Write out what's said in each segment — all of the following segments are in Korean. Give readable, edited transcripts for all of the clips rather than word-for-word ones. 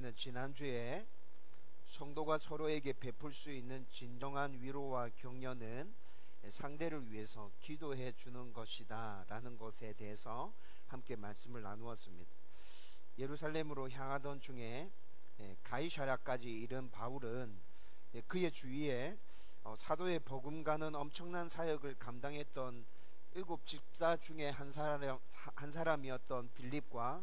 우리는 지난주에 성도가 서로에게 베풀 수 있는 진정한 위로와 격려는 상대를 위해서 기도해 주는 것이다 라는 것에 대해서 함께 말씀을 나누었습니다. 예루살렘으로 향하던 중에 가이사랴까지 이른 바울은 그의 주위에 사도의 버금가는 엄청난 사역을 감당했던 7 집사 중에 한 사람이었던 빌립과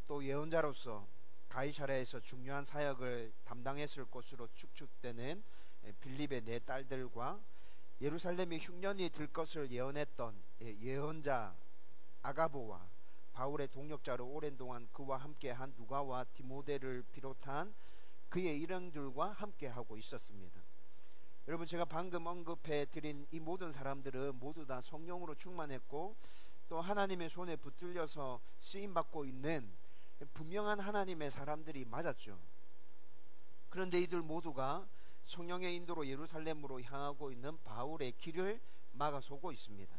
또 예언자로서 가이사랴에서 중요한 사역을 담당했을 것으로 추측되는 빌립의 4딸들과 예루살렘이 흉년이 들 것을 예언했던 예언자 아가보와 바울의 동역자로 오랜 동안 그와 함께한 누가와 디모데를 비롯한 그의 일행들과 함께하고 있었습니다. 여러분, 제가 방금 언급해 드린 이 모든 사람들은 모두 다 성령으로 충만했고 또 하나님의 손에 붙들려서 쓰임받고 있는 분명한 하나님의 사람들이 맞았죠. 그런데 이들 모두가 성령의 인도로 예루살렘으로 향하고 있는 바울의 길을 막아서고 있습니다.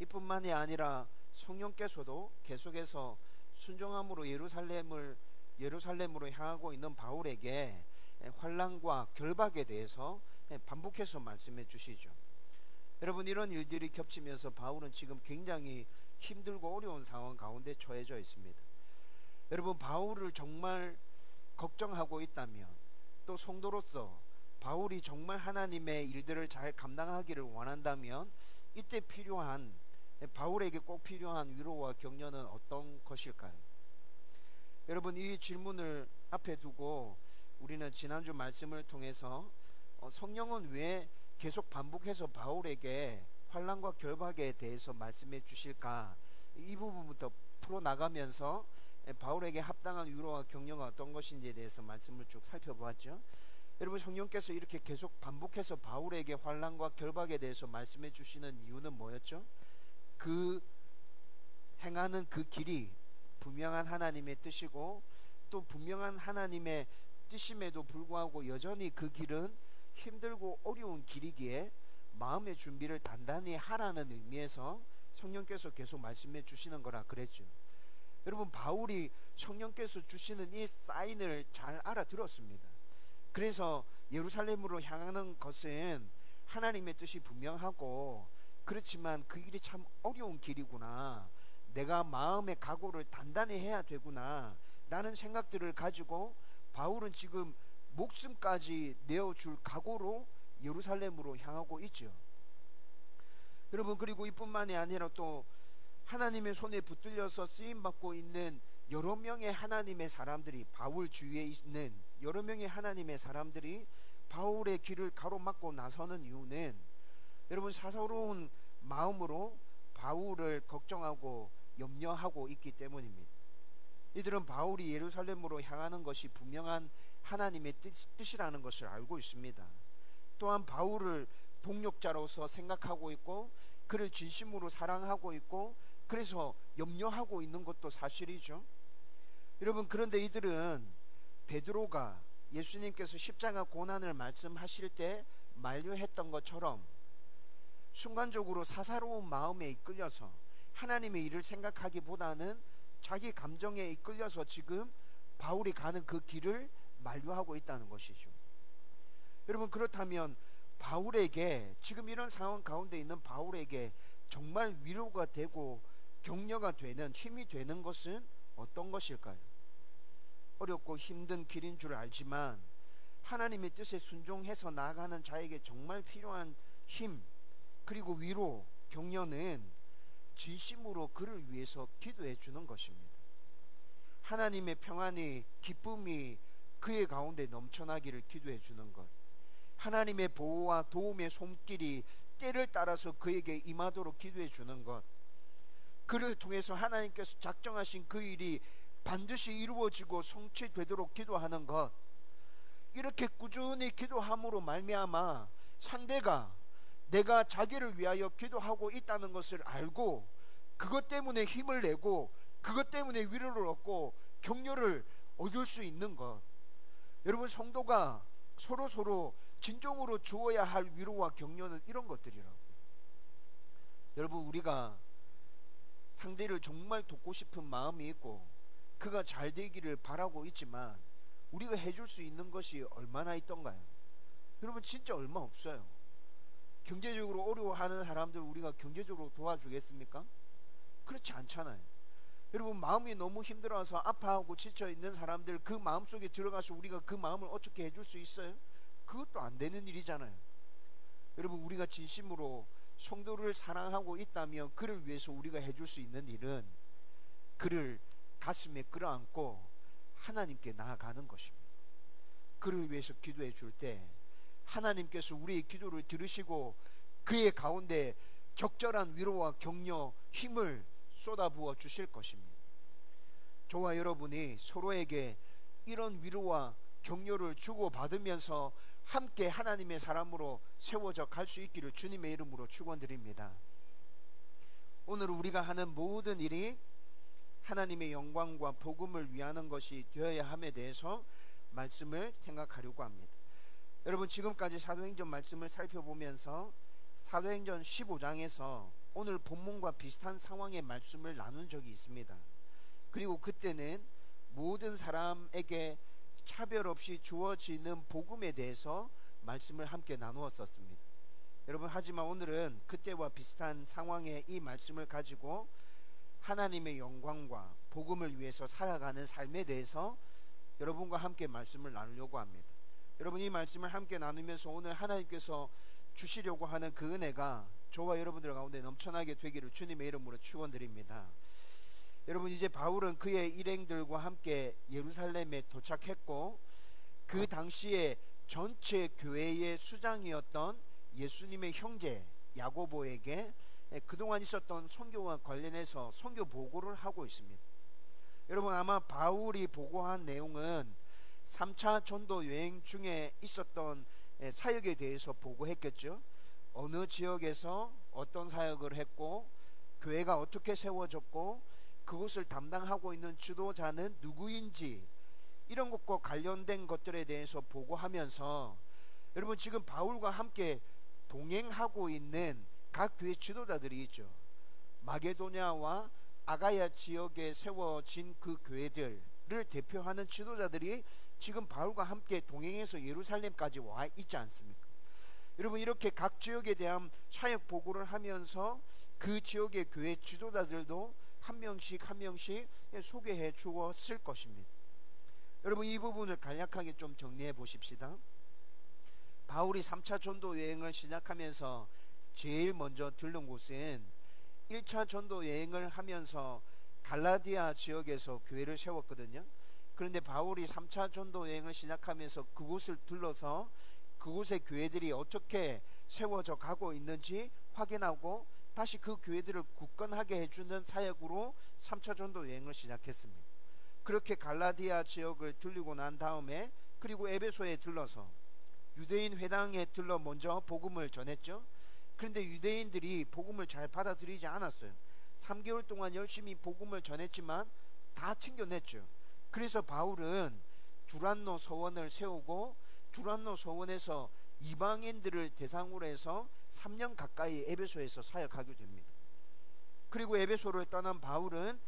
이뿐만이 아니라 성령께서도 계속해서 순종함으로 예루살렘으로 향하고 있는 바울에게 환난과 결박에 대해서 반복해서 말씀해 주시죠. 여러분, 이런 일들이 겹치면서 바울은 지금 굉장히 힘들고 어려운 상황 가운데 처해져 있습니다. 여러분, 바울을 정말 걱정하고 있다면, 또 성도로서 바울이 정말 하나님의 일들을 잘 감당하기를 원한다면 이때 필요한, 바울에게 꼭 필요한 위로와 격려는 어떤 것일까요? 여러분, 이 질문을 앞에 두고 우리는 지난주 말씀을 통해서 성령은 왜 계속 반복해서 바울에게 환난과 결박에 대해서 말씀해 주실까, 이 부분부터 풀어나가면서 바울에게 합당한 위로와 격려가 어떤 것인지에 대해서 말씀을 쭉 살펴보았죠. 여러분, 성령께서 이렇게 계속 반복해서 바울에게 환난과 결박에 대해서 말씀해 주시는 이유는 뭐였죠? 그 행하는 그 길이 분명한 하나님의 뜻이고 또 분명한 하나님의 뜻임에도 불구하고 여전히 그 길은 힘들고 어려운 길이기에 마음의 준비를 단단히 하라는 의미에서 성령께서 계속 말씀해 주시는 거라 그랬죠. 여러분, 바울이 성령께서 주시는 이 사인을 잘 알아들었습니다. 그래서 예루살렘으로 향하는 것은 하나님의 뜻이 분명하고, 그렇지만 그 길이 참 어려운 길이구나, 내가 마음의 각오를 단단히 해야 되구나 라는 생각들을 가지고 바울은 지금 목숨까지 내어줄 각오로 예루살렘으로 향하고 있죠. 여러분, 그리고 이뿐만이 아니라 또 하나님의 손에 붙들려서 쓰임받고 있는 여러 명의 하나님의 사람들이, 바울 주위에 있는 여러 명의 하나님의 사람들이 바울의 길을 가로막고 나서는 이유는 여러분, 사사로운 마음으로 바울을 걱정하고 염려하고 있기 때문입니다. 이들은 바울이 예루살렘으로 향하는 것이 분명한 하나님의 뜻이라는 것을 알고 있습니다. 또한 바울을 동역자로서 생각하고 있고 그를 진심으로 사랑하고 있고 그래서 염려하고 있는 것도 사실이죠. 여러분, 그런데 이들은 베드로가 예수님께서 십자가 고난을 말씀하실 때 만류했던 것처럼 순간적으로 사사로운 마음에 이끌려서 하나님의 일을 생각하기보다는 자기 감정에 이끌려서 지금 바울이 가는 그 길을 만류하고 있다는 것이죠. 여러분, 그렇다면 바울에게, 지금 이런 상황 가운데 있는 바울에게 정말 위로가 되고 격려가 되는, 힘이 되는 것은 어떤 것일까요? 어렵고 힘든 길인 줄 알지만 하나님의 뜻에 순종해서 나아가는 자에게 정말 필요한 힘, 그리고 위로, 격려는 진심으로 그를 위해서 기도해 주는 것입니다. 하나님의 평안이, 기쁨이 그의 가운데 넘쳐나기를 기도해 주는 것, 하나님의 보호와 도움의 손길이 때를 따라서 그에게 임하도록 기도해 주는 것, 그를 통해서 하나님께서 작정하신 그 일이 반드시 이루어지고 성취되도록 기도하는 것, 이렇게 꾸준히 기도함으로 말미암아 상대가 내가 자기를 위하여 기도하고 있다는 것을 알고 그것 때문에 힘을 내고 그것 때문에 위로를 얻고 격려를 얻을 수 있는 것. 여러분, 성도가 서로 진정으로 주어야 할 위로와 격려는 이런 것들이라고. 여러분, 우리가 상대를 정말 돕고 싶은 마음이 있고 그가 잘 되기를 바라고 있지만 우리가 해줄 수 있는 것이 얼마나 있던가요? 여러분 진짜 얼마 없어요. 경제적으로 어려워하는 사람들 우리가 경제적으로 도와주겠습니까? 그렇지 않잖아요. 여러분 마음이 너무 힘들어서 아파하고 지쳐있는 사람들 그 마음속에 들어가서 우리가 그 마음을 어떻게 해줄 수 있어요? 그것도 안 되는 일이잖아요. 여러분 우리가 진심으로 성도를 사랑하고 있다면 그를 위해서 우리가 해줄 수 있는 일은 그를 가슴에 끌어안고 하나님께 나아가는 것입니다. 그를 위해서 기도해 줄 때 하나님께서 우리의 기도를 들으시고 그의 가운데 적절한 위로와 격려, 힘을 쏟아부어 주실 것입니다. 저와 여러분이 서로에게 이런 위로와 격려를 주고받으면서 함께 하나님의 사람으로 세워져 갈 수 있기를 주님의 이름으로 축원드립니다. 오늘 우리가 하는 모든 일이 하나님의 영광과 복음을 위하는 것이 되어야 함에 대해서 말씀을 생각하려고 합니다. 여러분 지금까지 사도행전 말씀을 살펴보면서 사도행전 15장에서 오늘 본문과 비슷한 상황의 말씀을 나눈 적이 있습니다. 그리고 그때는 모든 사람에게 차별 없이 주어지는 복음에 대해서 말씀을 함께 나누었었습니다. 여러분 하지만 오늘은 그때와 비슷한 상황의 이 말씀을 가지고 하나님의 영광과 복음을 위해서 살아가는 삶에 대해서 여러분과 함께 말씀을 나누려고 합니다. 여러분 이 말씀을 함께 나누면서 오늘 하나님께서 주시려고 하는 그 은혜가 저와 여러분들 가운데 넘쳐나게 되기를 주님의 이름으로 축원드립니다. 여러분 이제 바울은 그의 일행들과 함께 예루살렘에 도착했고 그 당시에 전체 교회의 수장이었던 예수님의 형제 야고보에게 그동안 있었던 선교와 관련해서 선교 보고를 하고 있습니다. 여러분 아마 바울이 보고한 내용은 3차 전도 여행 중에 있었던 사역에 대해서 보고했겠죠. 어느 지역에서 어떤 사역을 했고 교회가 어떻게 세워졌고 그것을 담당하고 있는 지도자는 누구인지 이런 것과 관련된 것들에 대해서 보고하면서 여러분 지금 바울과 함께 동행하고 있는 각 교회 지도자들이 있죠. 마게도냐와 아가야 지역에 세워진 그 교회들을 대표하는 지도자들이 지금 바울과 함께 동행해서 예루살렘까지 와 있지 않습니까? 여러분 이렇게 각 지역에 대한 사역 보고를 하면서 그 지역의 교회 지도자들도 한 명씩 한 명씩 소개해 주었을 것입니다. 여러분 이 부분을 간략하게 좀 정리해 보십시다. 바울이 3차 전도 여행을 시작하면서 제일 먼저 들른 곳은 1차 전도 여행을 하면서 갈라디아 지역에서 교회를 세웠거든요. 그런데 바울이 3차 전도 여행을 시작하면서 그곳을 둘러서 그곳의 교회들이 어떻게 세워져 가고 있는지 확인하고 다시 그 교회들을 굳건하게 해주는 사역으로 3차 전도 여행을 시작했습니다. 그렇게 갈라디아 지역을 들리고 난 다음에 그리고 에베소에 들러서 유대인 회당에 들러 먼저 복음을 전했죠. 그런데 유대인들이 복음을 잘 받아들이지 않았어요. 3개월 동안 열심히 복음을 전했지만 다 튕겨냈죠. 그래서 바울은 두란노 서원을 세우고 두란노 서원에서 이방인들을 대상으로 해서 3년 가까이 에베소에서 사역하게 됩니다. 그리고 에베소를 떠난 바울은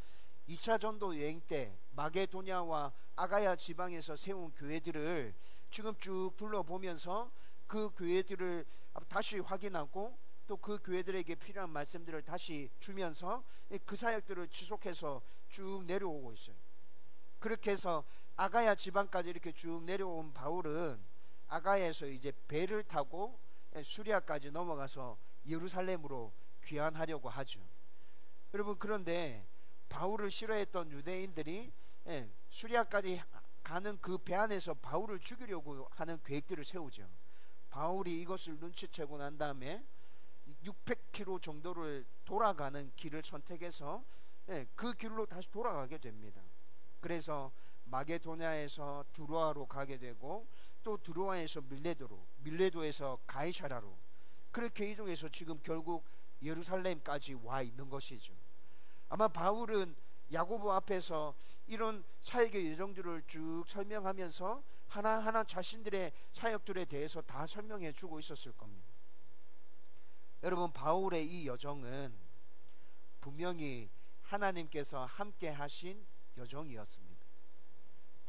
2차 전도 여행 때 마게도냐와 아가야 지방에서 세운 교회들을 지금 쭉 둘러보면서 그 교회들을 다시 확인하고 또 그 교회들에게 필요한 말씀들을 다시 주면서 그 사역들을 지속해서 쭉 내려오고 있어요. 그렇게 해서 아가야 지방까지 이렇게 쭉 내려온 바울은 아가야에서 이제 배를 타고 수리아까지 넘어가서 예루살렘으로 귀환하려고 하죠. 여러분 그런데 바울을 싫어했던 유대인들이 수리아까지 가는 그 배 안에서 바울을 죽이려고 하는 계획들을 세우죠. 바울이 이것을 눈치채고 난 다음에 600km 정도를 돌아가는 길을 선택해서 그 길로 다시 돌아가게 됩니다. 그래서 마게도냐에서 두로아로 가게 되고 또 두로아에서 밀레도로, 밀레도에서 가이사라로 그렇게 이동해서 지금 결국 예루살렘까지 와 있는 것이죠. 아마 바울은 야고보 앞에서 이런 사역의 여정들을 쭉 설명하면서 하나하나 자신들의 사역들에 대해서 다 설명해 주고 있었을 겁니다. 여러분 바울의 이 여정은 분명히 하나님께서 함께 하신 여정이었습니다.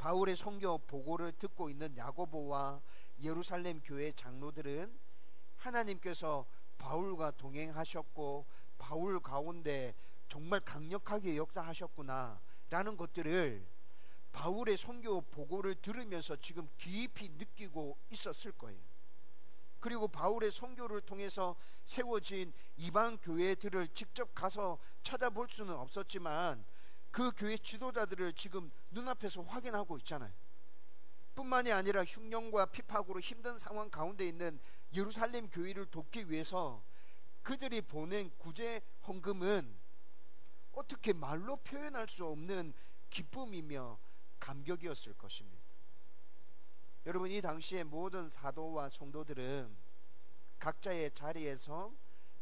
바울의 선교 보고를 듣고 있는 야고보와 예루살렘 교회 장로들은 하나님께서 바울과 동행하셨고 바울 가운데 정말 강력하게 역사하셨구나 라는 것들을 바울의 선교 보고를 들으면서 지금 깊이 느끼고 있었을 거예요. 그리고 바울의 선교를 통해서 세워진 이방 교회들을 직접 가서 찾아볼 수는 없었지만 그 교회 지도자들을 지금 눈앞에서 확인하고 있잖아요. 뿐만이 아니라 흉년과 핍박으로 힘든 상황 가운데 있는 예루살렘 교회를 돕기 위해서 그들이 보낸 구제 헌금은 어떻게 말로 표현할 수 없는 기쁨이며 감격이었을 것입니다. 여러분, 이 당시에 모든 사도와 성도들은 각자의 자리에서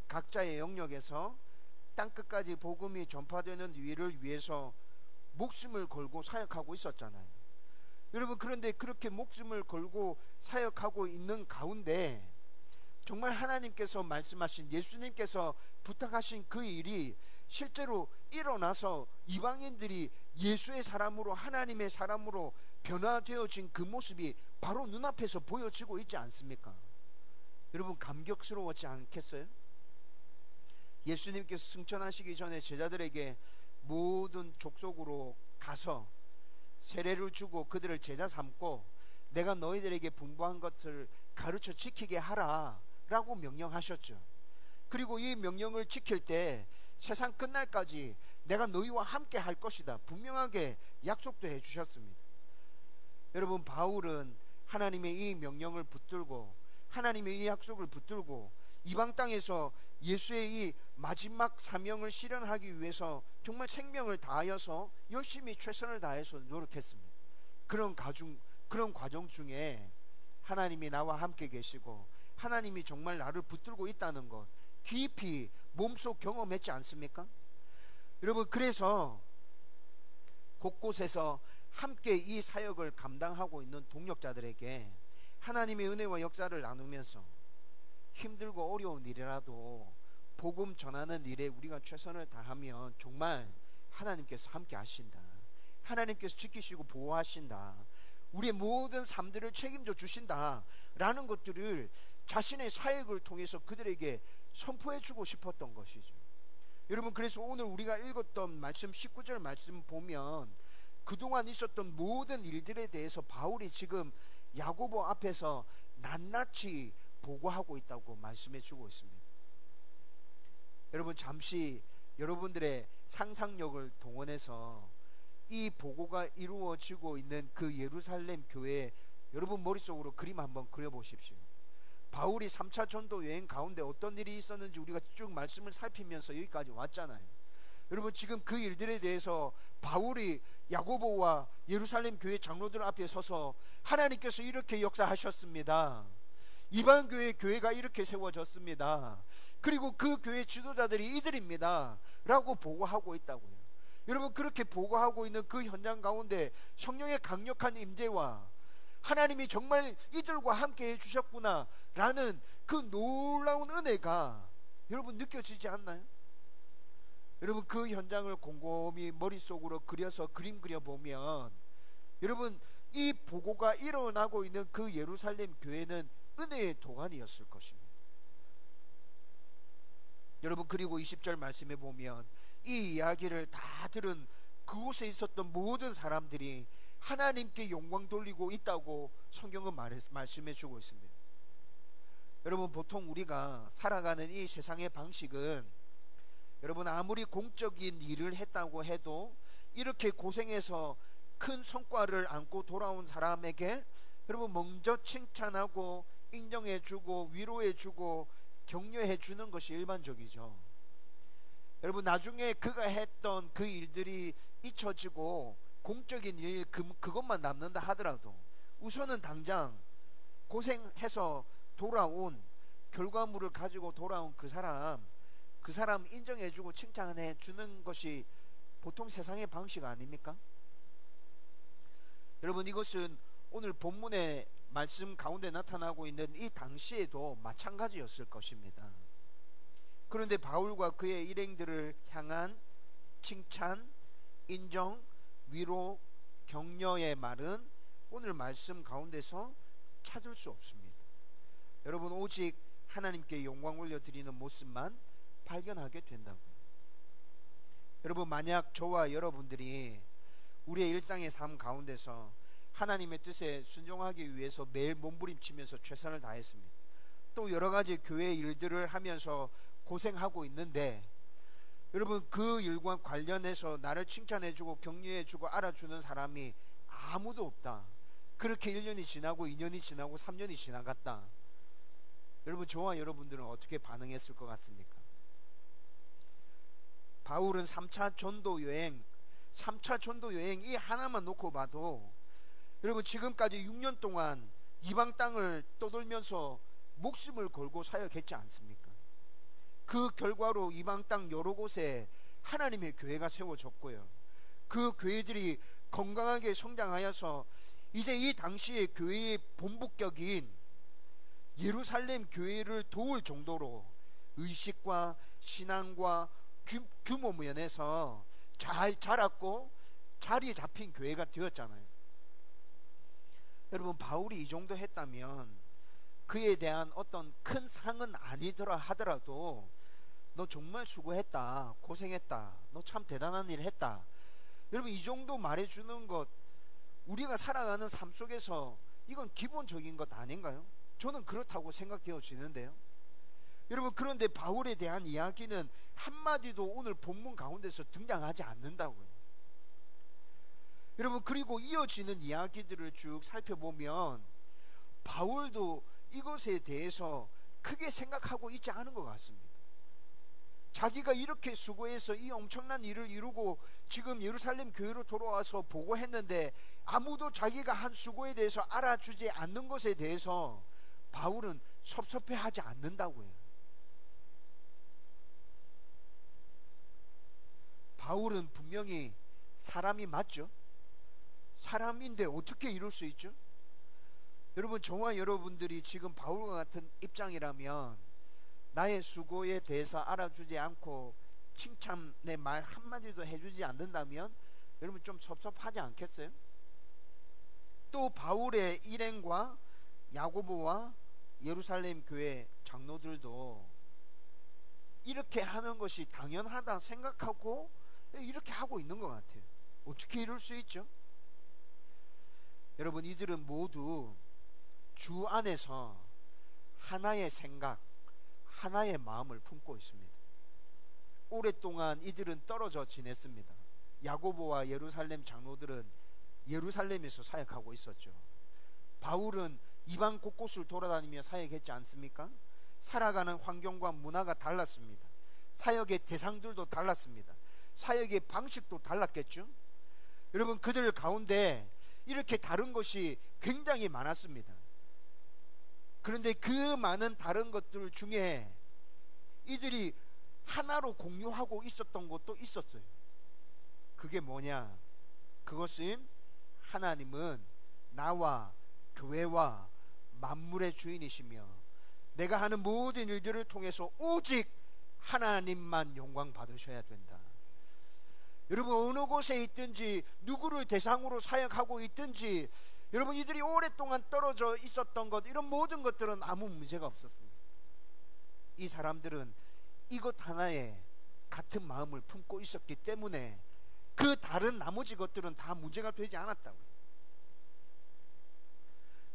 각자의 영역에서 땅끝까지 복음이 전파되는 일을 위해서 목숨을 걸고 사역하고 있었잖아요. 여러분, 그런데 그렇게 목숨을 걸고 사역하고 있는 가운데 정말 하나님께서 말씀하신, 예수님께서 부탁하신 그 일이 실제로 일어나서 이방인들이 예수의 사람으로, 하나님의 사람으로 변화되어진 그 모습이 바로 눈앞에서 보여지고 있지 않습니까? 여러분, 감격스러웠지 않겠어요? 예수님께서 승천하시기 전에 제자들에게 모든 족속으로 가서 세례를 주고 그들을 제자 삼고 내가 너희들에게 분부한 것을 가르쳐 지키게 하라 라고 명령하셨죠. 그리고 이 명령을 지킬 때 세상 끝날까지 내가 너희와 함께 할 것이다 분명하게 약속도 해주셨습니다. 여러분, 바울은 하나님의 이 명령을 붙들고 하나님의 이 약속을 붙들고 이방 땅에서 예수의 이 마지막 사명을 실현하기 위해서 정말 생명을 다하여서 열심히 최선을 다해서 노력했습니다. 그런 과정 중에 하나님이 나와 함께 계시고 하나님이 정말 나를 붙들고 있다는 것 깊이 몸속 경험했지 않습니까? 여러분, 그래서 곳곳에서 함께 이 사역을 감당하고 있는 동력자들에게 하나님의 은혜와 역사를 나누면서 힘들고 어려운 일이라도 복음 전하는 일에 우리가 최선을 다하면 정말 하나님께서 함께 하신다, 하나님께서 지키시고 보호하신다, 우리의 모든 삶들을 책임져 주신다 라는 것들을 자신의 사역을 통해서 그들에게 선포해 주고 싶었던 것이죠. 여러분, 그래서 오늘 우리가 읽었던 말씀 19절 말씀 보면 그동안 있었던 모든 일들에 대해서 바울이 지금 야고보 앞에서 낱낱이 보고하고 있다고 말씀해 주고 있습니다. 여러분, 잠시 여러분들의 상상력을 동원해서 이 보고가 이루어지고 있는 그 예루살렘 교회 여러분 머릿속으로 그림 한번 그려보십시오. 바울이 3차 전도 여행 가운데 어떤 일이 있었는지 우리가 쭉 말씀을 살피면서 여기까지 왔잖아요. 여러분, 지금 그 일들에 대해서 바울이 야고보와 예루살렘 교회 장로들 앞에 서서 하나님께서 이렇게 역사하셨습니다, 이방 교회가 이렇게 세워졌습니다, 그리고 그 교회 지도자들이 이들입니다 라고 보고하고 있다고요. 여러분, 그렇게 보고하고 있는 그 현장 가운데 성령의 강력한 임재와 하나님이 정말 이들과 함께 해주셨구나 라는 그 놀라운 은혜가 여러분 느껴지지 않나요? 여러분, 그 현장을 곰곰이 머릿속으로 그려서 그림 그려보면 여러분, 이 보고가 일어나고 있는 그 예루살렘 교회는 은혜의 도가니였을 것입니다. 여러분, 그리고 20절 말씀에 보면 이 이야기를 다 들은 그곳에 있었던 모든 사람들이 하나님께 영광 돌리고 있다고 성경은 말씀해 주고 있습니다. 여러분, 보통 우리가 살아가는 이 세상의 방식은 여러분, 아무리 공적인 일을 했다고 해도 이렇게 고생해서 큰 성과를 안고 돌아온 사람에게 여러분 먼저 칭찬하고 인정해주고 위로해주고 격려해주는 것이 일반적이죠. 여러분, 나중에 그가 했던 그 일들이 잊혀지고 공적인 일 그것만 남는다 하더라도 우선은 당장 고생해서 돌아온 결과물을 가지고 돌아온 그 사람 인정해주고 칭찬해주는 것이 보통 세상의 방식 아닙니까? 여러분, 이것은 오늘 본문의 말씀 가운데 나타나고 있는 이 당시에도 마찬가지였을 것입니다. 그런데 바울과 그의 일행들을 향한 칭찬, 인정, 위로, 격려의 말은 오늘 말씀 가운데서 찾을 수 없습니다. 여러분, 오직 하나님께 영광 올려드리는 모습만 발견하게 된다고요. 여러분, 만약 저와 여러분들이 우리의 일상의 삶 가운데서 하나님의 뜻에 순종하기 위해서 매일 몸부림치면서 최선을 다했습니다. 또 여러 가지 교회 일들을 하면서 고생하고 있는데, 여러분, 그 일과 관련해서 나를 칭찬해주고 격려해주고 알아주는 사람이 아무도 없다. 그렇게 1년이 지나고 2년이 지나고 3년이 지나갔다. 여러분, 저와 여러분들은 어떻게 반응했을 것 같습니까? 바울은 3차 전도 여행 이 하나만 놓고 봐도 여러분, 지금까지 6년 동안 이방 땅을 떠돌면서 목숨을 걸고 사역했지 않습니까? 그 결과로 이방 땅 여러 곳에 하나님의 교회가 세워졌고요. 그 교회들이 건강하게 성장하여서 이제 이 당시의 교회의 본부격인 예루살렘 교회를 도울 정도로 의식과 신앙과 규모 면에서 잘 자랐고 자리 잡힌 교회가 되었잖아요. 여러분, 바울이 이 정도 했다면 그에 대한 어떤 큰 상은 아니더라 하더라도 너 정말 수고했다, 고생했다, 너 참 대단한 일 했다, 여러분, 이 정도 말해주는 것, 우리가 살아가는 삶 속에서 이건 기본적인 것 아닌가요? 저는 그렇다고 생각되어지는데요. 여러분, 그런데 바울에 대한 이야기는 한마디도 오늘 본문 가운데서 등장하지 않는다고요. 여러분, 그리고 이어지는 이야기들을 쭉 살펴보면 바울도 이것에 대해서 크게 생각하고 있지 않은 것 같습니다. 자기가 이렇게 수고해서 이 엄청난 일을 이루고 지금 예루살렘 교회로 돌아와서 보고했는데 아무도 자기가 한 수고에 대해서 알아주지 않는 것에 대해서 바울은 섭섭해하지 않는다고요. 바울은 분명히 사람이 맞죠? 사람인데 어떻게 이럴 수 있죠? 여러분, 저와 여러분들이 지금 바울과 같은 입장이라면 나의 수고에 대해서 알아주지 않고 칭찬의 말 한마디도 해주지 않는다면 여러분 좀 섭섭하지 않겠어요? 또 바울의 일행과 야고보와 예루살렘 교회 장로들도 이렇게 하는 것이 당연하다 생각하고 이렇게 하고 있는 것 같아요. 어떻게 이럴 수 있죠? 여러분, 이들은 모두 주 안에서 하나의 생각, 하나의 마음을 품고 있습니다. 오랫동안 이들은 떨어져 지냈습니다. 야고보와 예루살렘 장로들은 예루살렘에서 사역하고 있었죠. 바울은 이방 곳곳을 돌아다니며 사역했지 않습니까? 살아가는 환경과 문화가 달랐습니다. 사역의 대상들도 달랐습니다. 사역의 방식도 달랐겠죠. 여러분, 그들 가운데 이렇게 다른 것이 굉장히 많았습니다. 그런데 그 많은 다른 것들 중에 이들이 하나로 공유하고 있었던 것도 있었어요. 그게 뭐냐? 그것은 하나님은 나와 교회와 만물의 주인이시며 내가 하는 모든 일들을 통해서 오직 하나님만 영광 받으셔야 된다. 여러분, 어느 곳에 있든지 누구를 대상으로 사역하고 있든지 여러분, 이들이 오랫동안 떨어져 있었던 것, 이런 모든 것들은 아무 문제가 없었습니다. 이 사람들은 이것 하나에 같은 마음을 품고 있었기 때문에 그 다른 나머지 것들은 다 문제가 되지 않았다고요.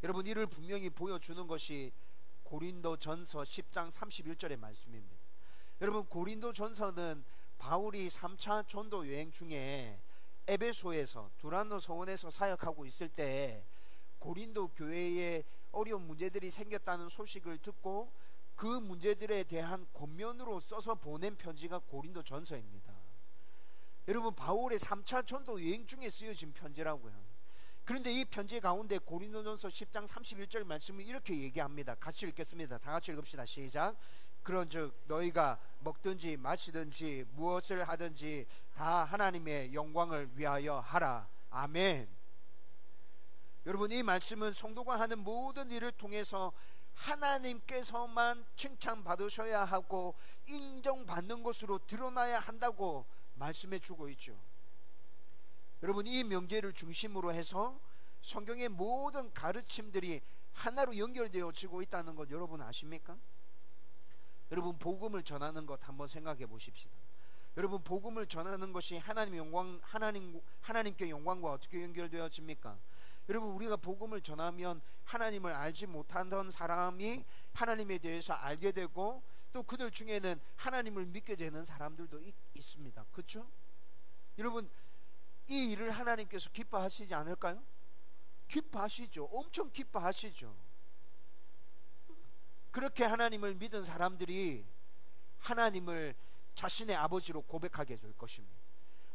여러분, 이를 분명히 보여주는 것이 고린도전서 10장 31절의 말씀입니다. 여러분, 고린도전서는 바울이 3차 전도 여행 중에 에베소에서 두란노 서원에서 사역하고 있을 때 고린도 교회에 어려운 문제들이 생겼다는 소식을 듣고 그 문제들에 대한 권면으로 써서 보낸 편지가 고린도전서입니다. 여러분, 바울의 3차 전도 여행 중에 쓰여진 편지라고요. 그런데 이 편지 가운데 고린도전서 10장 31절 말씀을 이렇게 얘기합니다. 같이 읽겠습니다. 다 같이 읽읍시다. 시작. 그런즉 너희가 먹든지 마시든지 무엇을 하든지 다 하나님의 영광을 위하여 하라. 아멘. 여러분, 이 말씀은 성도가 하는 모든 일을 통해서 하나님께서만 칭찬받으셔야 하고 인정받는 것으로 드러나야 한다고 말씀해 주고 있죠. 여러분, 이 명제를 중심으로 해서 성경의 모든 가르침들이 하나로 연결되어지고 있다는 것 여러분 아십니까? 여러분, 복음을 전하는 것 한번 생각해 보십시다. 여러분, 복음을 전하는 것이 하나님께 영광과 어떻게 연결되어집니까? 여러분, 우리가 복음을 전하면 하나님을 알지 못하던 사람이 하나님에 대해서 알게 되고, 또 그들 중에는 하나님을 믿게 되는 사람들도 있습니다. 그렇죠? 여러분, 이 일을 하나님께서 기뻐하시지 않을까요? 기뻐하시죠. 엄청 기뻐하시죠. 그렇게 하나님을 믿은 사람들이 하나님을 자신의 아버지로 고백하게 될 것입니다.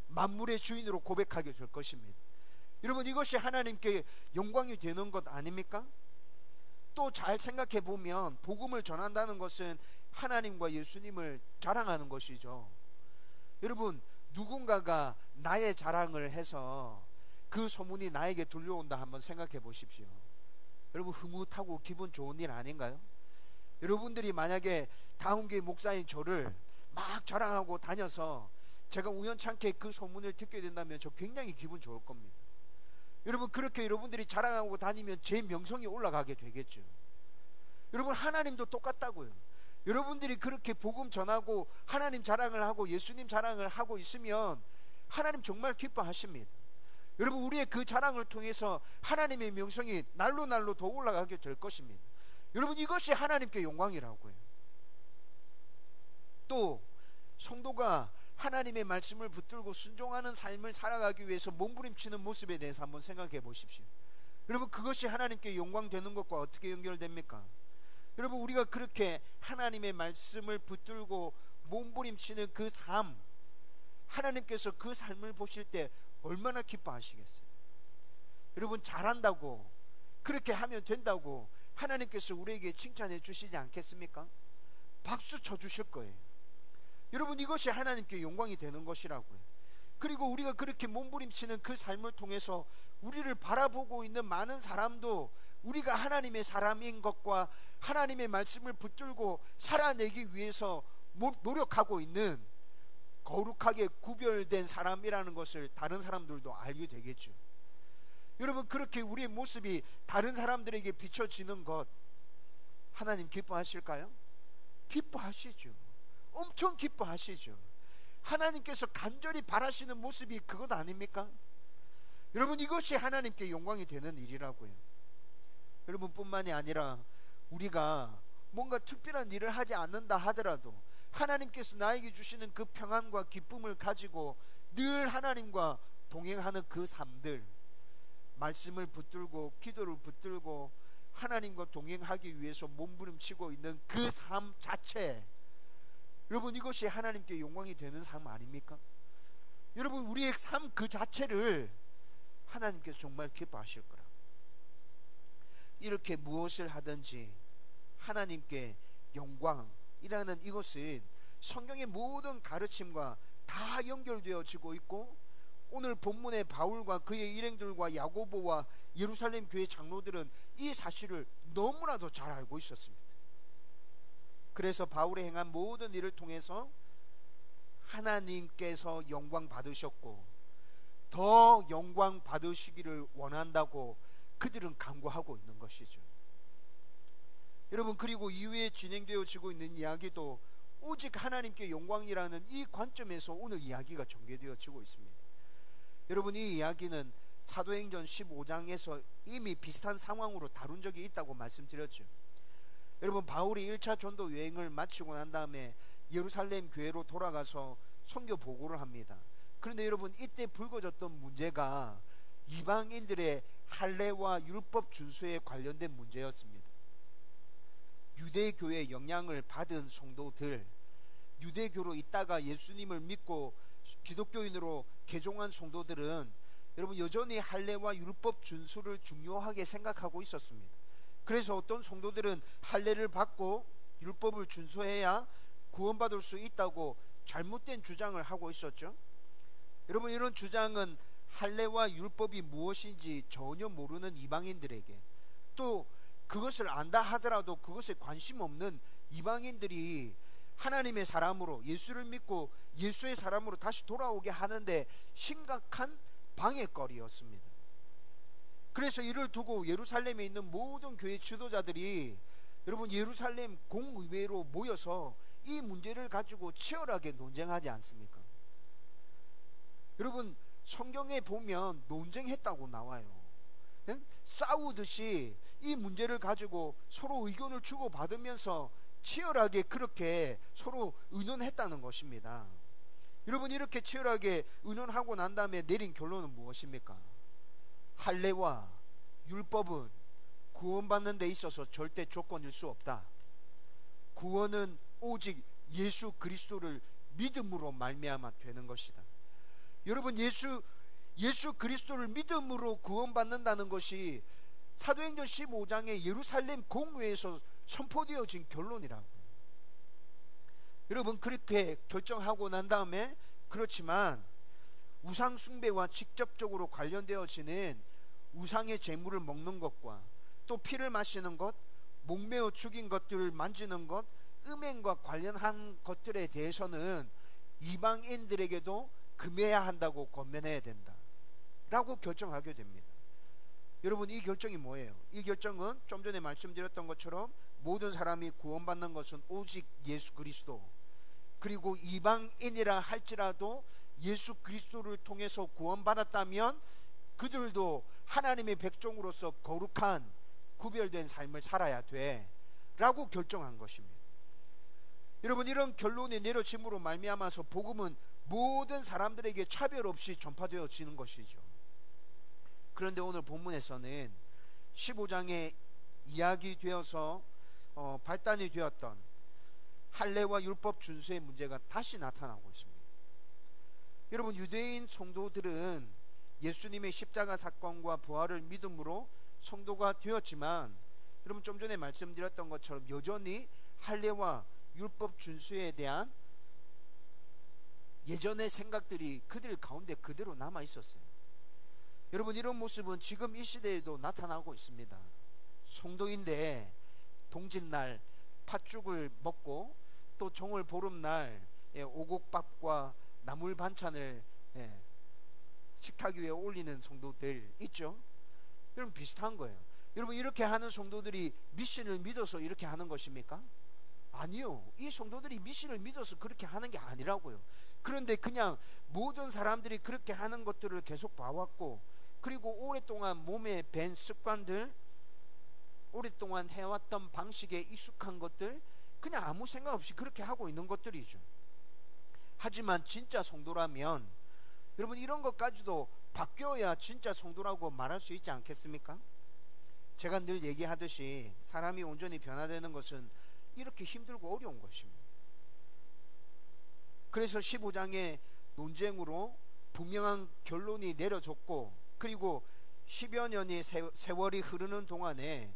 만물의 주인으로 고백하게 될 것입니다. 여러분, 이것이 하나님께 영광이 되는 것 아닙니까? 또 잘 생각해 보면 복음을 전한다는 것은 하나님과 예수님을 자랑하는 것이죠. 여러분, 누군가가 나의 자랑을 해서 그 소문이 나에게 들려온다 한번 생각해 보십시오. 여러분, 흐뭇하고 기분 좋은 일 아닌가요? 여러분들이 만약에 다운교회 목사인 저를 막 자랑하고 다녀서 제가 우연찮게 그 소문을 듣게 된다면 저 굉장히 기분 좋을 겁니다. 여러분, 그렇게 여러분들이 자랑하고 다니면 제 명성이 올라가게 되겠죠. 여러분, 하나님도 똑같다고요. 여러분들이 그렇게 복음 전하고 하나님 자랑을 하고 예수님 자랑을 하고 있으면 하나님 정말 기뻐하십니다. 여러분, 우리의 그 자랑을 통해서 하나님의 명성이 날로 날로 더 올라가게 될 것입니다. 여러분, 이것이 하나님께 영광이라고요. 또 성도가 하나님의 말씀을 붙들고 순종하는 삶을 살아가기 위해서 몸부림치는 모습에 대해서 한번 생각해 보십시오. 여러분, 그것이 하나님께 영광 되는 것과 어떻게 연결됩니까? 여러분, 우리가 그렇게 하나님의 말씀을 붙들고 몸부림치는 그 삶, 하나님께서 그 삶을 보실 때 얼마나 기뻐하시겠어요? 여러분, 잘한다고, 그렇게 하면 된다고 하나님께서 우리에게 칭찬해 주시지 않겠습니까? 박수 쳐 주실 거예요. 여러분, 이것이 하나님께 영광이 되는 것이라고요. 그리고 우리가 그렇게 몸부림치는 그 삶을 통해서 우리를 바라보고 있는 많은 사람도 우리가 하나님의 사람인 것과 하나님의 말씀을 붙들고 살아내기 위해서 노력하고 있는 거룩하게 구별된 사람이라는 것을 다른 사람들도 알게 되겠죠. 여러분, 그렇게 우리의 모습이 다른 사람들에게 비춰지는 것 하나님 기뻐하실까요? 기뻐하시죠. 엄청 기뻐하시죠. 하나님께서 간절히 바라시는 모습이 그것 아닙니까? 여러분, 이것이 하나님께 영광이 되는 일이라고요. 여러분, 뿐만이 아니라 우리가 뭔가 특별한 일을 하지 않는다 하더라도 하나님께서 나에게 주시는 그 평안과 기쁨을 가지고 늘 하나님과 동행하는 그 삶들, 말씀을 붙들고 기도를 붙들고 하나님과 동행하기 위해서 몸부림치고 있는 그 삶 자체, 여러분, 이것이 하나님께 영광이 되는 삶 아닙니까? 여러분, 우리의 삶 그 자체를 하나님께서 정말 기뻐하실 거라. 이렇게 무엇을 하든지 하나님께 영광이라는 이것은 성경의 모든 가르침과 다 연결되어지고 있고, 오늘 본문의 바울과 그의 일행들과 야고보와 예루살렘 교회 장로들은 이 사실을 너무나도 잘 알고 있었습니다. 그래서 바울이 행한 모든 일을 통해서 하나님께서 영광 받으셨고 더 영광 받으시기를 원한다고 그들은 간구하고 있는 것이죠. 여러분, 그리고 이후에 진행되어지고 있는 이야기도 오직 하나님께 영광이라는 이 관점에서 오늘 이야기가 전개되어지고 있습니다. 여러분, 이 이야기는 사도행전 15장에서 이미 비슷한 상황으로 다룬 적이 있다고 말씀드렸죠. 여러분, 바울이 1차 전도 여행을 마치고 난 다음에 예루살렘 교회로 돌아가서 선교 보고를 합니다. 그런데 여러분, 이때 불거졌던 문제가 이방인들의 할례와 율법 준수에 관련된 문제였습니다. 유대교의 영향을 받은 성도들, 유대교로 있다가 예수님을 믿고 기독교인으로 개종한 성도들은 여러분, 여전히 할례와 율법 준수를 중요하게 생각하고 있었습니다. 그래서 어떤 성도들은 할례를 받고 율법을 준수해야 구원받을 수 있다고 잘못된 주장을 하고 있었죠. 여러분, 이런 주장은 할례와 율법이 무엇인지 전혀 모르는 이방인들에게, 또 그것을 안다 하더라도 그것에 관심 없는 이방인들이 하나님의 사람으로 예수를 믿고 예수의 사람으로 다시 돌아오게 하는데 심각한 방해거리였습니다. 그래서 이를 두고 예루살렘에 있는 모든 교회 지도자들이 여러분 예루살렘 공의회로 모여서 이 문제를 가지고 치열하게 논쟁하지 않습니까? 여러분 성경에 보면 논쟁했다고 나와요. 싸우듯이 이 문제를 가지고 서로 의견을 주고받으면서 치열하게 그렇게 서로 의논했다는 것입니다. 여러분 이렇게 치열하게 의논하고 난 다음에 내린 결론은 무엇입니까? 할례와 율법은 구원받는 데 있어서 절대 조건일 수 없다. 구원은 오직 예수 그리스도를 믿음으로 말미암아 되는 것이다. 여러분 예수 그리스도를 믿음으로 구원받는다는 것이 사도행전 15장의 예루살렘 공회에서 선포되어진 결론이라고요. 여러분 그렇게 결정하고 난 다음에 그렇지만 우상 숭배와 직접적으로 관련되어지는 우상의 제물을 먹는 것과 또 피를 마시는 것, 목매어 죽인 것들을 만지는 것, 음행과 관련한 것들에 대해서는 이방인들에게도 금해야 한다고 권면해야 된다 라고 결정하게 됩니다. 여러분 이 결정이 뭐예요? 이 결정은 좀 전에 말씀드렸던 것처럼 모든 사람이 구원받는 것은 오직 예수 그리스도, 그리고 이방인이라 할지라도 예수 그리스도를 통해서 구원받았다면 그들도 하나님의 백종으로서 거룩한 구별된 삶을 살아야 돼 라고 결정한 것입니다. 여러분 이런 결론이 내려짐으로 말미암아서 복음은 모든 사람들에게 차별 없이 전파되어지는 것이죠. 그런데 오늘 본문에서는 15장에 이야기되어서 발단이 되었던 할례와 율법 준수의 문제가 다시 나타나고 있습니다. 여러분 유대인 성도들은 예수님의 십자가 사건과 부활을 믿음으로 성도가 되었지만 여러분 좀 전에 말씀드렸던 것처럼 여전히 할례와 율법 준수에 대한 예전의 생각들이 그들 가운데 그대로 남아 있었어요. 여러분 이런 모습은 지금 이 시대에도 나타나고 있습니다. 성도인데 동짓날 팥죽을 먹고 또 정월 보름날 오곡밥과 나물 반찬을 식탁 위에 올리는 성도들 있죠. 여러분 비슷한 거예요. 여러분 이렇게 하는 성도들이 미신을 믿어서 이렇게 하는 것입니까? 아니요. 이 성도들이 미신을 믿어서 그렇게 하는 게 아니라고요. 그런데 그냥 모든 사람들이 그렇게 하는 것들을 계속 봐왔고, 그리고 오랫동안 몸에 밴 습관들, 오랫동안 해왔던 방식에 익숙한 것들, 그냥 아무 생각 없이 그렇게 하고 있는 것들이죠. 하지만 진짜 성도라면 여러분 이런 것까지도 바뀌어야 진짜 성도라고 말할 수 있지 않겠습니까? 제가 늘 얘기하듯이 사람이 온전히 변화되는 것은 이렇게 힘들고 어려운 것입니다. 그래서 15장의 논쟁으로 분명한 결론이 내려졌고, 그리고 10여 년의 세월이 흐르는 동안에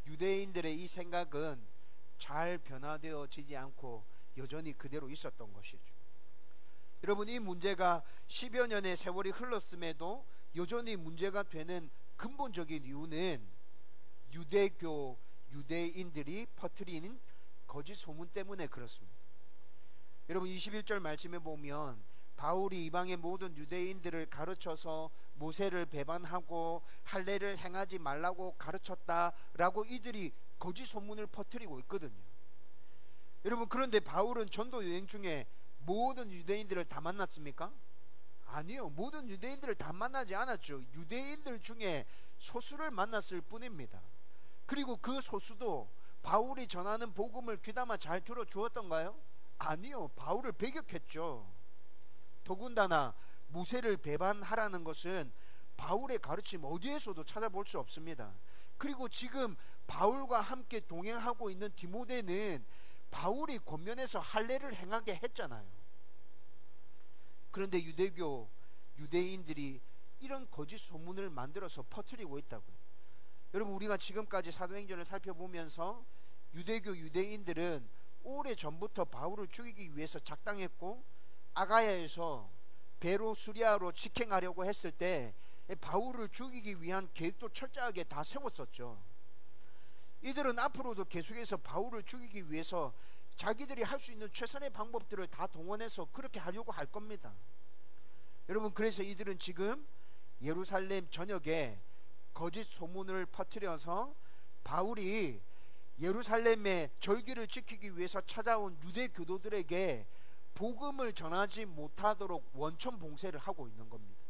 유대인들의 이 생각은 잘 변화되어지지 않고 여전히 그대로 있었던 것이죠. 여러분 이 문제가 10여 년의 세월이 흘렀음에도 여전히 문제가 되는 근본적인 이유는 유대인들이 퍼뜨리는 거짓 소문 때문에 그렇습니다. 여러분 21절 말씀에 보면 바울이 이방의 모든 유대인들을 가르쳐서 모세를 배반하고 할례를 행하지 말라고 가르쳤다라고 이들이 거짓 소문을 퍼뜨리고 있거든요. 여러분 그런데 바울은 전도 여행 중에 모든 유대인들을 다 만났습니까? 아니요. 모든 유대인들을 다 만나지 않았죠. 유대인들 중에 소수를 만났을 뿐입니다. 그리고 그 소수도 바울이 전하는 복음을 귀담아 잘 들어주었던가요? 아니요. 바울을 배격했죠. 더군다나 모세를 배반하라는 것은 바울의 가르침 어디에서도 찾아볼 수 없습니다. 그리고 지금 바울과 함께 동행하고 있는 디모데는 바울이 권면해서 할례를 행하게 했잖아요. 그런데 유대인들이 이런 거짓 소문을 만들어서 퍼뜨리고 있다고요. 여러분 우리가 지금까지 사도행전을 살펴보면서 유대인들은 오래전부터 바울을 죽이기 위해서 작당했고, 아가야에서 배로 수리아로 직행하려고 했을 때 바울을 죽이기 위한 계획도 철저하게 다 세웠었죠. 이들은 앞으로도 계속해서 바울을 죽이기 위해서 자기들이 할 수 있는 최선의 방법들을 다 동원해서 그렇게 하려고 할 겁니다. 여러분 그래서 이들은 지금 예루살렘 전역에 거짓 소문을 퍼뜨려서 바울이 예루살렘의 절기를 지키기 위해서 찾아온 유대 교도들에게 복음을 전하지 못하도록 원천 봉쇄를 하고 있는 겁니다.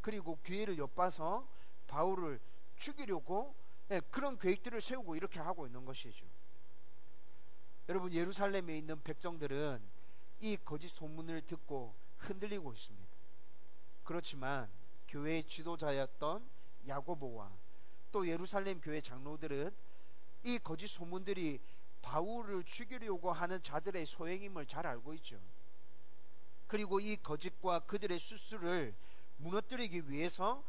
그리고 기회를 엿봐서 바울을 죽이려고 그런 계획들을 세우고 이렇게 하고 있는 것이죠. 여러분, 예루살렘에 있는 백성들은 이 거짓 소문을 듣고 흔들리고 있습니다. 그렇지만 교회의 지도자였던 야고보와 또 예루살렘 교회 장로들은 이 거짓 소문들이 바울을 죽이려고 하는 자들의 소행임을 잘 알고 있죠. 그리고 이 거짓과 그들의 수수를 무너뜨리기 위해서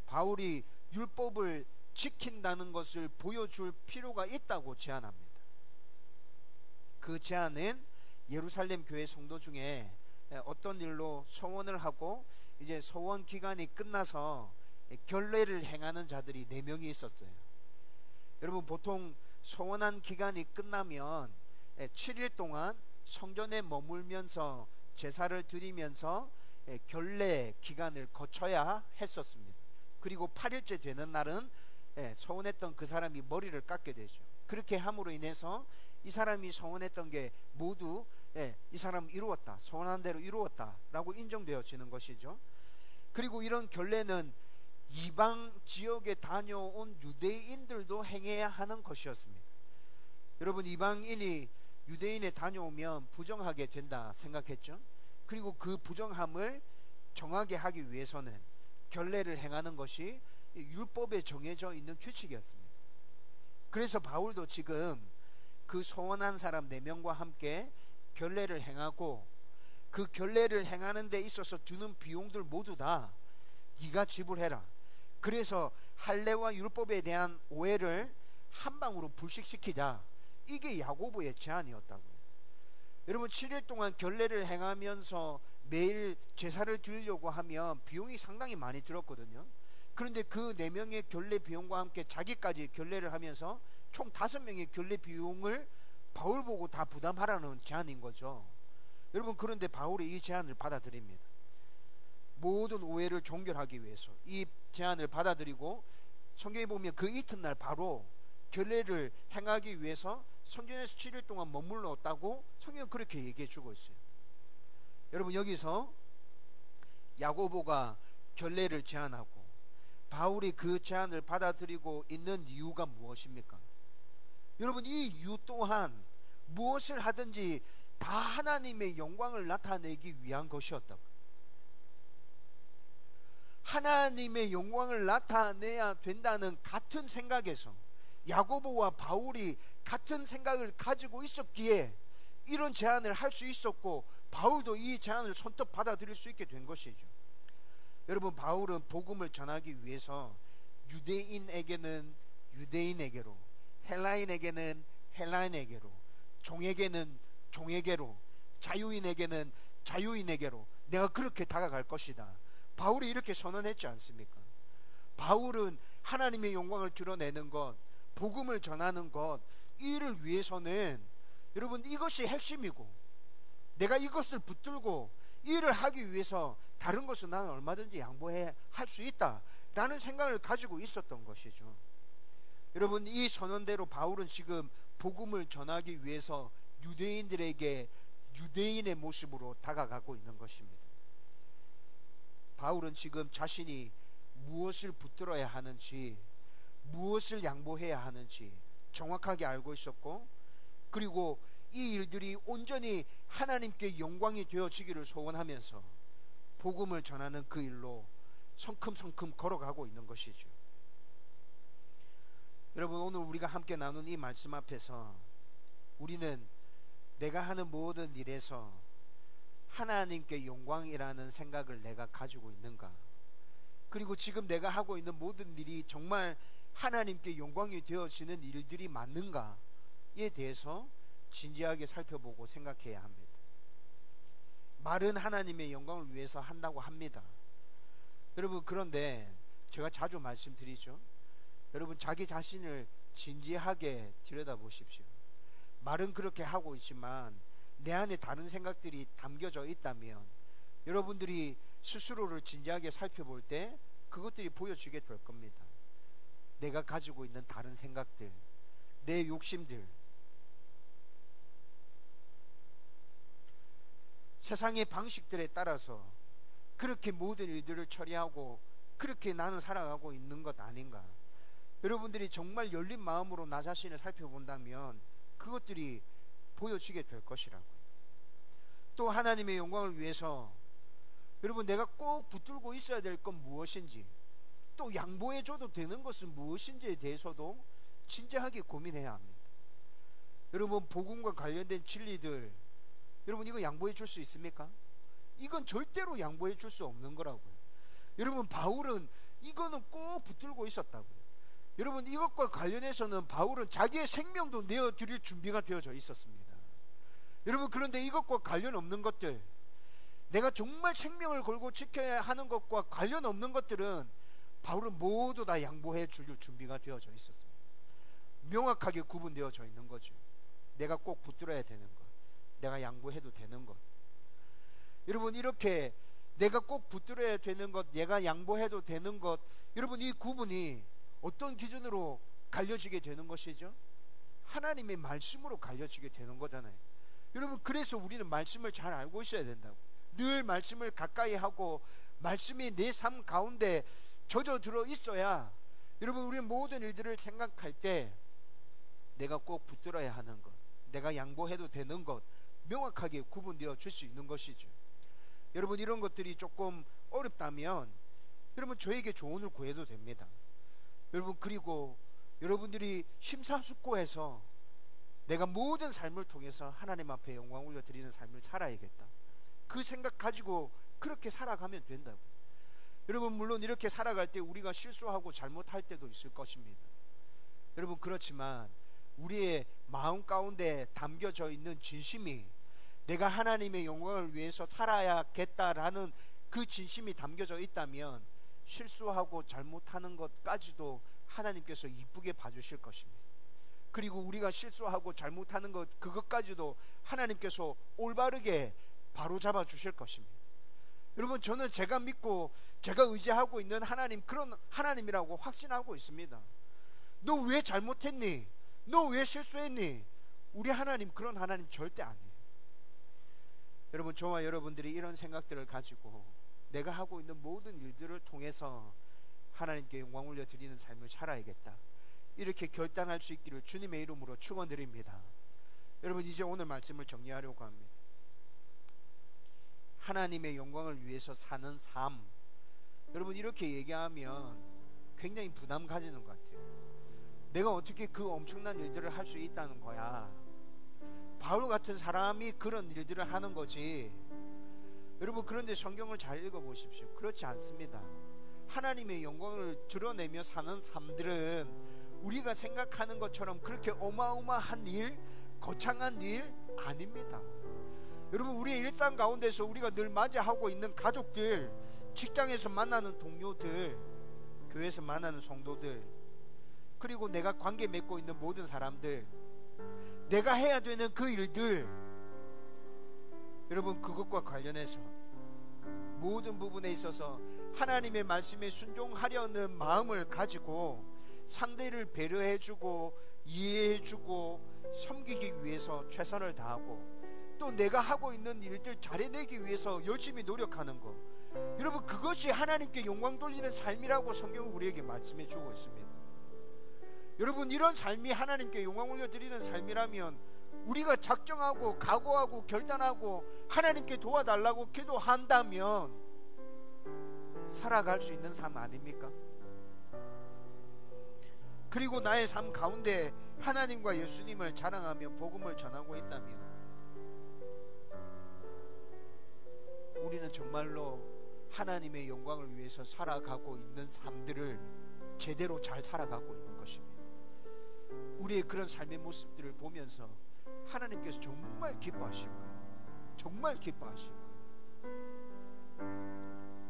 바울이 율법을 지킨다는 것을 보여줄 필요가 있다고 제안합니다. 그 제안은 예루살렘 교회 성도 중에 어떤 일로 서원을 하고 이제 서원 기간이 끝나서 결례를 행하는 자들이 4명이 있었어요. 여러분, 보통 서원한 기간이 끝나면 7일 동안 성전에 머물면서 제사를 드리면서 결례 기간을 거쳐야 했었습니다. 그리고 8일째 되는 날은 서원했던 그 사람이 머리를 깎게 되죠. 그렇게 함으로 인해서 이 사람이 서원했던 게 모두 이 사람 이루었다, 서원한 대로 이루었다 라고 인정되어지는 것이죠. 그리고 이런 결례는 이방 지역에 다녀온 유대인들도 행해야 하는 것이었습니다. 여러분, 이방인이 유대인에 다녀오면 부정하게 된다 생각했죠. 그리고 그 부정함을 정하게 하기 위해서는 결례를 행하는 것이 율법에 정해져 있는 규칙이었습니다. 그래서 바울도 지금 그 서원한 사람 4명과 함께 결례를 행하고 그 결례를 행하는 데 있어서 드는 비용들 모두 다 네가 지불해라. 그래서 할례와 율법에 대한 오해를 한 방으로 불식시키자. 이게 야고보의 제안이었다고요. 여러분, 7일 동안 결례를 행하면서 매일 제사를 드리려고 하면 비용이 상당히 많이 들었거든요. 그런데 그 4명의 결례 비용과 함께 자기까지 결례를 하면서 총 5명의 결례 비용을 바울 보고 다 부담하라는 제안인 거죠. 여러분, 그런데 바울이 이 제안을 받아들입니다. 모든 오해를 종결하기 위해서 이 제안을 받아들이고 성경에 보면 그 이튿날 바로 결례를 행하기 위해서 성전에서 7일 동안 머물렀다고 성경은 그렇게 얘기해 주고 있어요. 여러분, 여기서 야고보가 결례를 제안하고 바울이 그 제안을 받아들이고 있는 이유가 무엇입니까? 여러분, 이 이유 또한 무엇을 하든지 다 하나님의 영광을 나타내기 위한 것이었다고. 하나님의 영광을 나타내야 된다는 같은 생각에서 야고보와 바울이 같은 생각을 가지고 있었기에 이런 제안을 할 수 있었고 바울도 이 제안을 손톱 받아들일 수 있게 된 것이죠. 여러분, 바울은 복음을 전하기 위해서 유대인에게는 유대인에게로, 헬라인에게는 헬라인에게로, 종에게는 종에게로, 자유인에게는 자유인에게로 내가 그렇게 다가갈 것이다. 바울이 이렇게 선언했지 않습니까? 바울은 하나님의 영광을 드러내는 것, 복음을 전하는 것, 이를 위해서는 여러분 이것이 핵심이고 내가 이것을 붙들고 일을 하기 위해서 다른 것은 나는 얼마든지 양보해 할 수 있다 라는 생각을 가지고 있었던 것이죠. 여러분, 이 선언대로 바울은 지금 복음을 전하기 위해서 유대인들에게 유대인의 모습으로 다가가고 있는 것입니다. 바울은 지금 자신이 무엇을 붙들어야 하는지, 무엇을 양보해야 하는지 정확하게 알고 있었고, 그리고 이 일들이 온전히 하나님께 영광이 되어지기를 소원하면서 복음을 전하는 그 일로 성큼성큼 걸어가고 있는 것이죠. 여러분, 오늘 우리가 함께 나눈 이 말씀 앞에서 우리는 내가 하는 모든 일에서 하나님께 영광이라는 생각을 내가 가지고 있는가? 그리고 지금 내가 하고 있는 모든 일이 정말 하나님께 영광이 되어지는 일들이 맞는가에 대해서 진지하게 살펴보고 생각해야 합니다. 말은 하나님의 영광을 위해서 한다고 합니다. 여러분, 그런데 제가 자주 말씀드리죠. 여러분, 자기 자신을 진지하게 들여다보십시오. 말은 그렇게 하고 있지만 내 안에 다른 생각들이 담겨져 있다면 여러분들이 스스로를 진지하게 살펴볼 때 그것들이 보여지게 될 겁니다. 내가 가지고 있는 다른 생각들, 내 욕심들, 세상의 방식들에 따라서 그렇게 모든 일들을 처리하고 그렇게 나는 살아가고 있는 것 아닌가. 여러분들이 정말 열린 마음으로 나 자신을 살펴본다면 그것들이 보여지게 될 것이라고요. 또 하나님의 영광을 위해서 여러분 내가 꼭 붙들고 있어야 될 건 무엇인지, 또 양보해줘도 되는 것은 무엇인지에 대해서도 진지하게 고민해야 합니다. 여러분 복음과 관련된 진리들, 여러분 이거 양보해 줄 수 있습니까? 이건 절대로 양보해 줄 수 없는 거라고요. 여러분 바울은 이거는 꼭 붙들고 있었다고요. 여러분 이것과 관련해서는 바울은 자기의 생명도 내어드릴 준비가 되어져 있었습니다. 여러분 그런데 이것과 관련 없는 것들, 내가 정말 생명을 걸고 지켜야 하는 것과 관련 없는 것들은 바울은 모두 다 양보해 줄 준비가 되어져 있었습니다. 명확하게 구분되어져 있는 거죠. 내가 꼭 붙들어야 되는 것, 내가 양보해도 되는 것. 여러분 이렇게 내가 꼭 붙들어야 되는 것, 내가 양보해도 되는 것, 여러분 이 구분이 어떤 기준으로 갈려지게 되는 것이죠? 하나님의 말씀으로 갈려지게 되는 거잖아요. 여러분 그래서 우리는 말씀을 잘 알고 있어야 된다고. 늘 말씀을 가까이 하고 말씀이 내 삶 가운데 젖어들어 있어야 여러분 우리 모든 일들을 생각할 때 내가 꼭 붙들어야 하는 것, 내가 양보해도 되는 것 명확하게 구분되어 줄 수 있는 것이죠. 여러분 이런 것들이 조금 어렵다면 여러분 저에게 조언을 구해도 됩니다. 여러분 그리고 여러분들이 심사숙고해서 내가 모든 삶을 통해서 하나님 앞에 영광 올려드리는 삶을 살아야겠다, 그 생각 가지고 그렇게 살아가면 된다고. 여러분 물론 이렇게 살아갈 때 우리가 실수하고 잘못할 때도 있을 것입니다. 여러분 그렇지만 우리의 마음 가운데 담겨져 있는 진심이 내가 하나님의 영광을 위해서 살아야겠다라는 그 진심이 담겨져 있다면 실수하고 잘못하는 것까지도 하나님께서 이쁘게 봐주실 것입니다. 그리고 우리가 실수하고 잘못하는 것 그것까지도 하나님께서 올바르게 바로잡아 주실 것입니다. 여러분 저는 제가 믿고 제가 의지하고 있는 하나님, 그런 하나님이라고 확신하고 있습니다. 너 왜 잘못했니? 너 왜 실수했니? 우리 하나님 그런 하나님 절대 아니에요. 여러분 저와 여러분들이 이런 생각들을 가지고 내가 하고 있는 모든 일들을 통해서 하나님께 영광 올려드리는 삶을 살아야겠다, 이렇게 결단할 수 있기를 주님의 이름으로 축원드립니다. 여러분 이제 오늘 말씀을 정리하려고 합니다. 하나님의 영광을 위해서 사는 삶, 여러분 이렇게 얘기하면 굉장히 부담 가지는 것 같아요. 내가 어떻게 그 엄청난 일들을 할 수 있다는 거야. 바울 같은 사람이 그런 일들을 하는 거지. 여러분 그런데 성경을 잘 읽어보십시오. 그렇지 않습니다. 하나님의 영광을 드러내며 사는 삶들은 우리가 생각하는 것처럼 그렇게 어마어마한 일, 거창한 일 아닙니다. 여러분 우리의 일상 가운데서 우리가 늘 맞이하고 있는 가족들, 직장에서 만나는 동료들, 교회에서 만나는 성도들, 그리고 내가 관계 맺고 있는 모든 사람들, 내가 해야 되는 그 일들, 여러분 그것과 관련해서 모든 부분에 있어서 하나님의 말씀에 순종하려는 마음을 가지고 상대를 배려해주고 이해해주고 섬기기 위해서 최선을 다하고 또 내가 하고 있는 일들 잘해내기 위해서 열심히 노력하는 것, 여러분 그것이 하나님께 영광 돌리는 삶이라고 성경은 우리에게 말씀해주고 있습니다. 여러분 이런 삶이 하나님께 영광 올려드리는 삶이라면 우리가 작정하고 각오하고 결단하고 하나님께 도와달라고 기도한다면 살아갈 수 있는 삶 아닙니까? 그리고 나의 삶 가운데 하나님과 예수님을 자랑하며 복음을 전하고 있다면 우리는 정말로 하나님의 영광을 위해서 살아가고 있는 삶들을 제대로 잘 살아가고 있는 것입니다. 우리의 그런 삶의 모습들을 보면서 하나님께서 정말 기뻐하실 거예요. 정말 기뻐하실 거예요.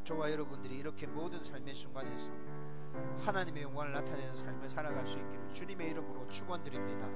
저와 여러분들이 이렇게 모든 삶의 순간에서 하나님의 영광을 나타내는 삶을 살아갈 수 있기를 주님의 이름으로 축원드립니다.